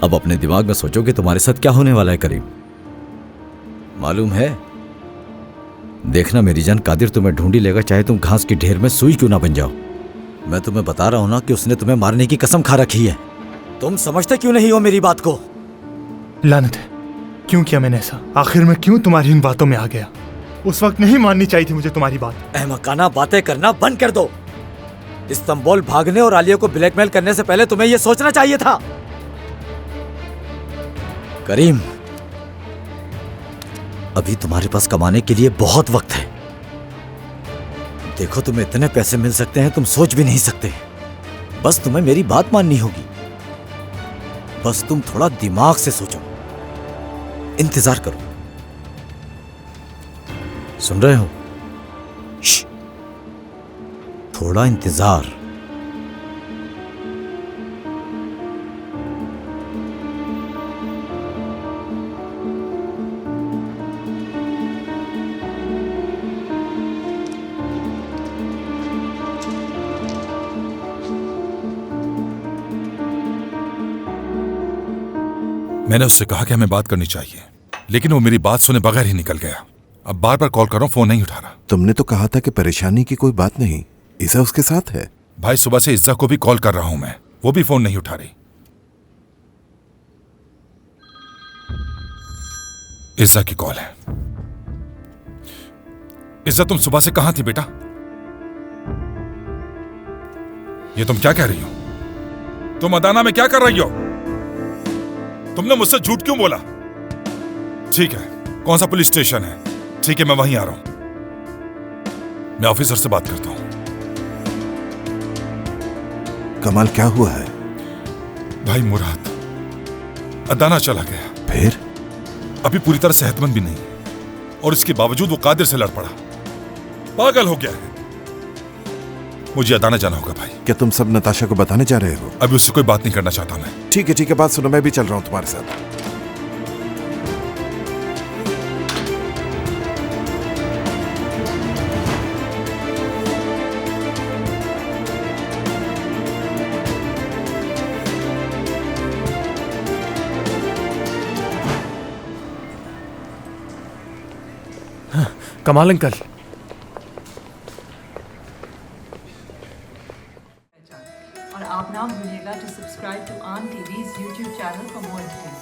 अब अपने दिमाग में सोचो कि तुम्हारे साथ क्या होने वाला है करीम। मालूम है, देखना मेरी जान, कादिर तुम्हें ढूंढी लेगा, चाहे तुम घास की ढेर में सुई क्यों ना बन जाओ। मैं तुम्हें बता रहा हूं ना कि उसने तुम्हें मारने की कसम खा रखी है। तुम समझते क्यों नहीं हो मेरी बात को? लानत है, क्यों किया मैंने ऐसा? आखिर में क्यों तुम्हारी इन बातों में आ गया? उस वक्त नहीं माननी चाहिए थी मुझे तुम्हारी बात। अहमकाना बातें करना बंद कर दो। इस्तांबुल भागने और आलिया को ब्लैकमेल करने से पहले तुम्हें यह सोचना चाहिए था। करीम, अभी तुम्हारे पास कमाने के लिए बहुत वक्त है। देखो, तुम्हें इतने पैसे मिल सकते हैं तुम सोच भी नहीं सकते। बस तुम्हें मेरी बात माननी होगी। बस तुम थोड़ा दिमाग से सोचो, इंतजार करो। सुन रहे हो? थोड़ा इंतजार। मैंने उससे कहा कि हमें बात करनी चाहिए, लेकिन वो मेरी बात सुने बगैर ही निकल गया। अब बार बार कॉल कर रहा हूं, फोन नहीं उठा रहा। तुमने तो कहा था कि परेशानी की कोई बात नहीं, इज़्ज़ा उसके साथ है। भाई, सुबह से इज़्ज़ा को भी कॉल कर रहा हूं मैं, वो भी फोन नहीं उठा रही। इज़्ज़ा की कॉल है। इज़्ज़ा, तुम सुबह से कहां थी बेटा? ये तुम क्या कह रही हो? तुम अदाना में क्या कर रही हो? तुमने मुझसे झूठ क्यों बोला? ठीक है, कौन सा पुलिस स्टेशन है? ठीक है, मैं वहीं आ रहा हूं। मैं ऑफिसर से बात करता हूं। कमाल, क्या हुआ है? भाई, मुराद अदाना चला गया। फिर? अभी पूरी तरह सेहतमंद भी नहीं, और इसके बावजूद वो कादिर से लड़ पड़ा। पागल हो गया है। मुझे अदाना जाना होगा भाई। क्या तुम सब नताशा को बताने जा रहे हो? अभी उससे कोई बात नहीं करना चाहता मैं। ठीक है, बात सुनो, मैं भी चल रहा हूं तुम्हारे साथ। कमाल अंकल, और आप ना भूलिएगा to subscribe to Aan TV's YouTube channel for more entertainment.